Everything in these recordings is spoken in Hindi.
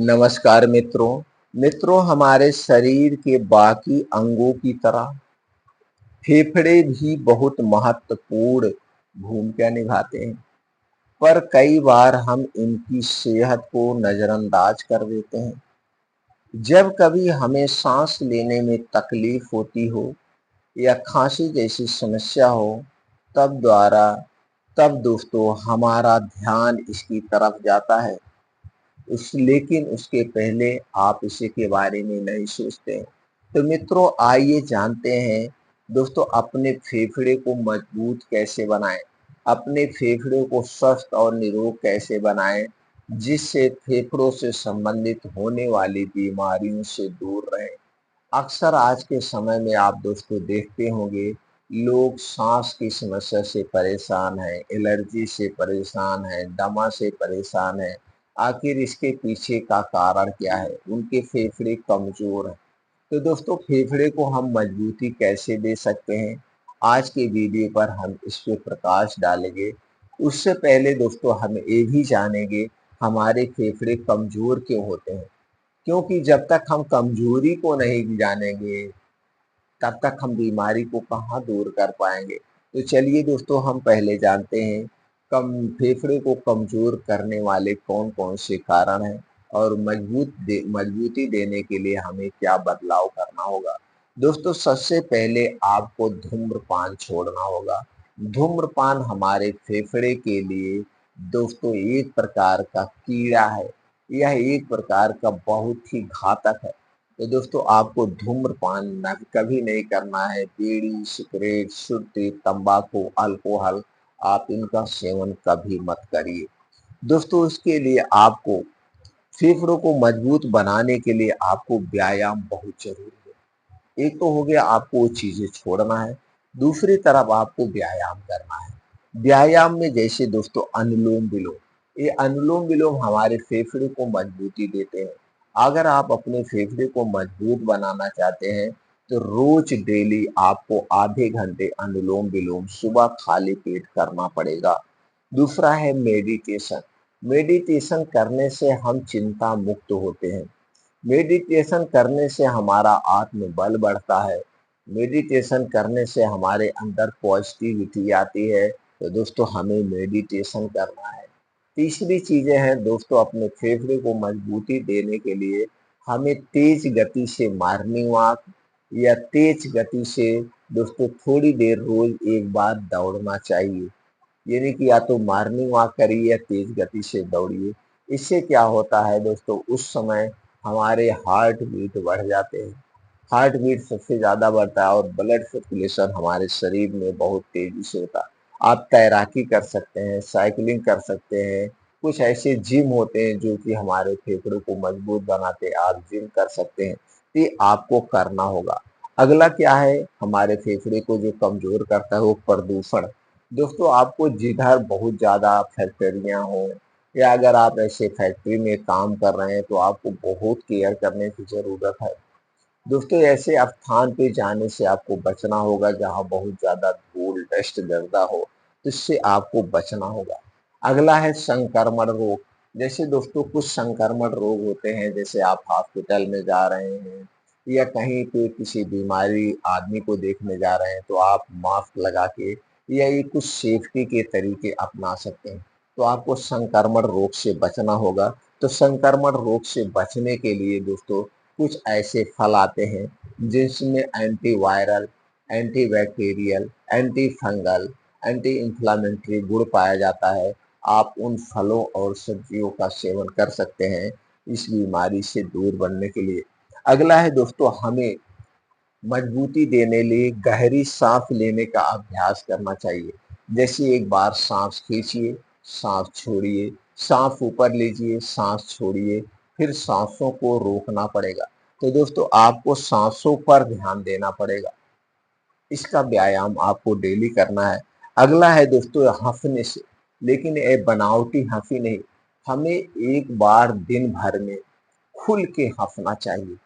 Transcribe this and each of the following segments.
नमस्कार मित्रों। हमारे शरीर के बाकी अंगों की तरह फेफड़े भी बहुत महत्वपूर्ण भूमिका निभाते हैं, पर कई बार हम इनकी सेहत को नजरअंदाज कर देते हैं। जब कभी हमें सांस लेने में तकलीफ होती हो या खांसी जैसी समस्या हो, तब द्वारा तब दोस्तों हमारा ध्यान इसकी तरफ जाता है। लेकिन उसके पहले आप इसी के बारे में नहीं सोचते हैं। तो मित्रों, आइए जानते हैं दोस्तों, अपने फेफड़े को मजबूत कैसे बनाएं, अपने फेफड़े को स्वस्थ और निरोग कैसे बनाएं, जिससे फेफड़ों से संबंधित होने वाली बीमारियों से दूर रहें। अक्सर आज के समय में आप दोस्तों देखते होंगे, लोग सांस की समस्या से परेशान हैं, एलर्जी से परेशान हैं, दमा से परेशान हैं। आखिर इसके पीछे का कारण क्या है? उनके फेफड़े कमजोर हैं। तो दोस्तों, फेफड़े को हम मजबूती कैसे दे सकते हैं, आज के वीडियो पर हम इस पे प्रकाश डालेंगे। उससे पहले दोस्तों, हम ये भी जानेंगे हमारे फेफड़े कमजोर क्यों होते हैं, क्योंकि जब तक हम कमजोरी को नहीं जानेंगे, तब तक हम बीमारी को कहाँ दूर कर पाएंगे। तो चलिए दोस्तों, हम पहले जानते हैं कम फेफड़े को कमजोर करने वाले कौन कौन से कारण हैं और मजबूती देने के लिए हमें क्या बदलाव करना होगा। दोस्तों, सबसे पहले आपको धूम्रपान छोड़ना होगा। धूम्रपान हमारे फेफड़े के लिए दोस्तों एक प्रकार का कीड़ा है। यह एक प्रकार का बहुत ही घातक है। तो दोस्तों, आपको धूम्रपान कभी नहीं करना है। बीड़ी, सिगरेट, सुर्ती, तंबाकू, अल्कोहल, आप इनका सेवन कभी मत करिए। दोस्तों, इसके लिए आपको फेफड़ों को मजबूत बनाने के लिए आपको व्यायाम बहुत जरूरी है। एक तो हो गया, आपको वो चीजें छोड़ना है, दूसरी तरफ आपको व्यायाम करना है। व्यायाम में जैसे दोस्तों अनुलोम विलोम, ये अनुलोम विलोम हमारे फेफड़े को मजबूती देते हैं। अगर आप अपने फेफड़े को मजबूत बनाना चाहते हैं, तो रोज डेली आपको आधे घंटे अनुलोम विलोम सुबह खाली पेट करना पड़ेगा। दूसरा है मेडिटेशन। मेडिटेशन करने से हम चिंता मुक्त होते हैं। मेडिटेशन करने से हमारा आत्मबल बढ़ता है। मेडिटेशन करने से हमारे अंदर पॉजिटिविटी आती है। तो दोस्तों, हमें मेडिटेशन करना है। तीसरी चीजें हैं दोस्तों, अपने फेफड़े को मजबूती देने के लिए हमें तेज गति से मॉर्निंग वॉक या तेज गति से दोस्तों थोड़ी देर रोज एक बार दौड़ना चाहिए। यानी कि या तो मॉर्निंग वॉक करिए या तेज गति से दौड़िए। इससे क्या होता है दोस्तों, उस समय हमारे हार्ट बीट बढ़ जाते हैं। हार्ट बीट सबसे ज्यादा बढ़ता है और ब्लड सर्कुलेशन हमारे शरीर में बहुत तेजी से होता है। आप तैराकी कर सकते हैं, साइकिलिंग कर सकते हैं। कुछ ऐसे जिम होते हैं जो कि हमारे फेफड़ों को मजबूत बनाते हैं, आप जिम कर सकते हैं। ये आपको करना होगा। अगला क्या है, हमारे फेफड़े को जो कमजोर करता है वो प्रदूषण। दोस्तों, आपको जिधर बहुत ज़्यादा फैक्ट्रियाँ हों या अगर आप ऐसे फैक्ट्री में काम कर रहे हैं, तो आपको बहुत केयर करने की ज़रूरत है। दोस्तों, ऐसे स्थान पे जाने से आपको बचना होगा जहाँ बहुत ज़्यादा धूल, डस्ट, गर्दा हो, तो इससे आपको बचना होगा। अगला है संक्रमण रोग। जैसे दोस्तों कुछ संक्रमण रोग होते हैं, जैसे आप हॉस्पिटल में जा रहे हैं या कहीं पे किसी बीमारी आदमी को देखने जा रहे हैं, तो आप मास्क लगा के या ये कुछ सेफ्टी के तरीके अपना सकते हैं। तो आपको संक्रमण रोग से बचना होगा। तो संक्रमण रोग से बचने के लिए दोस्तों कुछ ऐसे फल आते हैं जिसमें antiviral, antibacterial, anti fungal, anti inflammatory गुण पाया जाता है। आप उन फलों और सब्जियों का सेवन कर सकते हैं इस बीमारी से दूर बनने के लिए। अगला है दोस्तों, हमें मजबूती देने लिए गहरी सांस लेने का अभ्यास करना चाहिए। जैसे एक बार सांस खींचिए, सांस छोड़िए, सांस ऊपर लीजिए, सांस छोड़िए, फिर सांसों को रोकना पड़ेगा। तो दोस्तों, आपको सांसों पर ध्यान देना पड़ेगा। इसका व्यायाम आपको डेली करना है। अगला है दोस्तों हंसने से, लेकिन ये बनावटी हंसी नहीं। हमें एक बार दिन भर में खुल के हंसना चाहिए।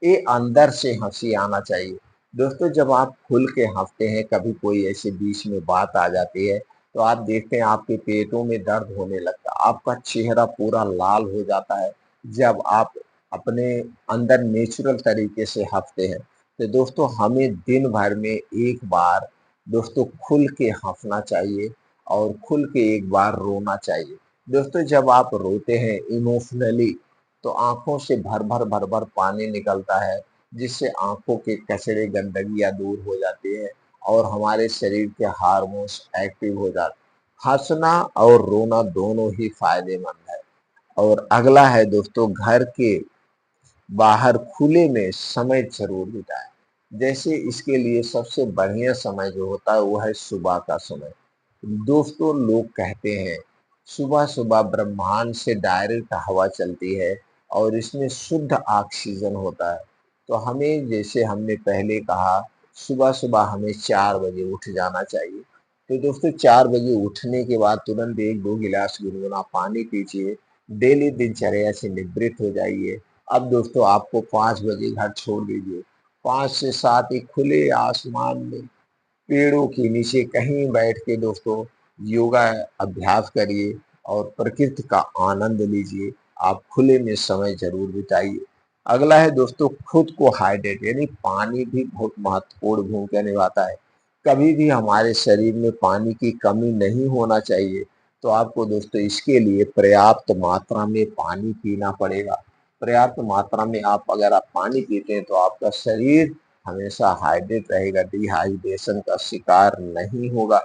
ये अंदर से हंसी आना चाहिए। दोस्तों, जब आप खुल के हंसते हैं, कभी कोई ऐसे बीच में बात आ जाती है, तो आप देखते हैं आपके पेटों में दर्द होने लगता है, आपका चेहरा पूरा लाल हो जाता है। जब आप अपने अंदर नेचुरल तरीके से हंसते हैं। तो दोस्तों हमें दिन भर में एक बार दोस्तों खुल के हंसना चाहिए और खुल के एक बार रोना चाहिए। दोस्तों जब आप रोते हैं इमोशनली, तो आंखों से भर भर पानी निकलता है, जिससे आंखों के कचरे गंदगियां दूर हो जाती है और हमारे शरीर के हार्मोन्स एक्टिव हो जाते हैं। हंसना और रोना दोनों ही फायदेमंद है। और अगला है दोस्तों, घर के बाहर खुले में समय जरूर बिताएं। जैसे इसके लिए सबसे बढ़िया समय जो होता है वो है सुबह का समय। दोस्तों लोग कहते हैं सुबह सुबह ब्रह्मांड से डायरेक्ट हवा चलती है और इसमें शुद्ध ऑक्सीजन होता है। तो हमें, जैसे हमने पहले कहा, सुबह सुबह हमें 4 बजे उठ जाना चाहिए। तो दोस्तों 4 बजे उठने के बाद तुरंत 1-2 गिलास गुनगुना पानी पीजिए। डेली दिनचर्या से निवृत्त हो जाइए। अब दोस्तों आपको 5 बजे घर छोड़ दीजिए। 5 से 7 एक खुले आसमान में पेड़ों के नीचे कहीं बैठ के दोस्तों योगा अभ्यास करिए और प्रकृति का आनंद लीजिए। आप खुले में समय जरूर बिताइए। अगला है दोस्तों, खुद को हाइड्रेट, यानी पानी भी बहुत महत्वपूर्ण भूमिका निभाता है। कभी भी हमारे शरीर में पानी की कमी नहीं होना चाहिए। तो आपको दोस्तों इसके लिए पर्याप्त मात्रा में पानी पीना पड़ेगा। पर्याप्त मात्रा में अगर आप पानी पीते हैं तो आपका शरीर हमेशा हाइड्रेट रहेगा, डिहाइड्रेशन का शिकार नहीं होगा।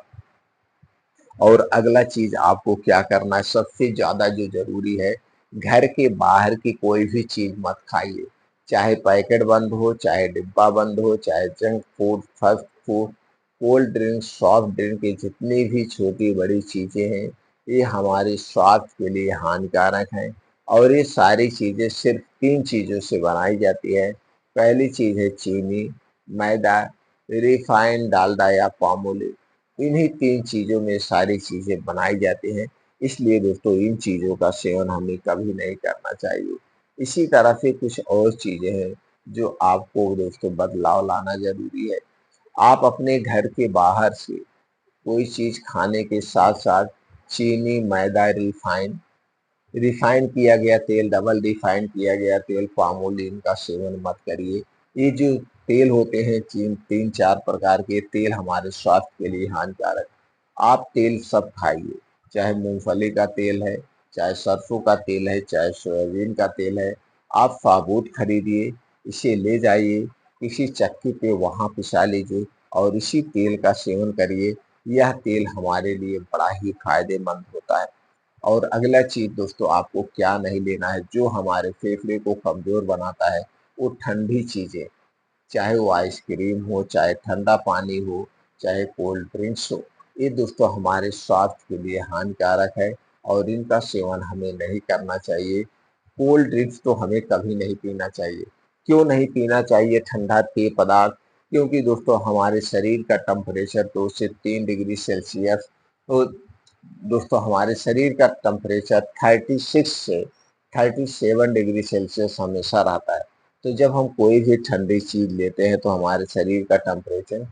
और अगला चीज आपको क्या करना है, सबसे ज्यादा जो जरूरी है, घर के बाहर की कोई भी चीज मत खाइए। चाहे पैकेट बंद हो, चाहे डिब्बा बंद हो, चाहे junk food, fast food, cold drink, soft drink, ये जितनी भी छोटी बड़ी चीजें हैं, ये हमारे स्वास्थ्य के लिए हानिकारक हैं। और ये सारी चीजें सिर्फ 3 चीजों से बनाई जाती है। पहली चीज है चीनी, मैदा, रिफाइंड डालडा या पाम ऑयल। इन्हीं 3 चीजों में सारी चीजें बनाई जाती हैं। इसलिए दोस्तों इन चीजों का सेवन हमें कभी नहीं करना चाहिए। इसी तरह से कुछ और चीजें हैं जो आपको दोस्तों बदलाव लाना जरूरी है। आप अपने घर के बाहर से कोई चीज खाने के साथ साथ चीनी, मैदा, रिफाइंड किया गया तेल, डबल रिफाइंड किया गया तेल, पाम ऑयल, इनका सेवन मत करिए। ये जो तेल होते हैं, 3-4 प्रकार के तेल, हमारे स्वास्थ्य के लिए हानिकारक। आप तेल सब खाइए, चाहे मूंगफली का तेल है, चाहे सरसों का तेल है, चाहे सोयाबीन का तेल है। आप साबुत खरीदिए, इसे ले जाइए किसी चक्की पे, वहां पिसा लीजिए और इसी तेल का सेवन करिए। यह तेल हमारे लिए बड़ा ही फायदेमंद होता है। और अगला चीज दोस्तों आपको क्या नहीं लेना है, जो हमारे फेफड़े को कमजोर बनाता है, वो ठंडी चीजें, चाहे वो आइसक्रीम हो, चाहे ठंडा पानी हो, चाहे कोल्ड ड्रिंक्स हो, ये दोस्तों हमारे स्वास्थ्य के लिए हानिकारक है और इनका सेवन हमें नहीं करना चाहिए। कोल्ड ड्रिंक्स तो हमें कभी नहीं पीना चाहिए। क्यों नहीं पीना चाहिए ठंडा पेय पदार्थ? क्योंकि दोस्तों हमारे शरीर का टेम्परेचर 2 से 3 डिग्री सेल्सियस, तो दोस्तों हमारे शरीर का टेम्परेचर 36 से 37 डिग्री सेल्सियस हमेशा रहता है। तो जब हम कोई भी ठंडी चीज लेते हैं तो हमारे शरीर का टेम्परेचर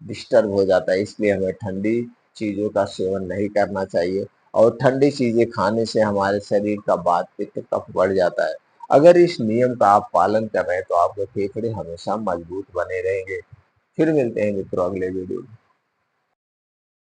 डिस्टर्ब हो जाता है। इसलिए हमें ठंडी चीजों का सेवन नहीं करना चाहिए। और ठंडी चीजें खाने से हमारे शरीर का वात पित्त कफ बढ़ जाता है। अगर इस नियम का आप पालन कर रहे हैं तो आपके फेफड़े हमेशा मजबूत बने रहेंगे। फिर मिलते हैं मित्रों अगले वीडियो में।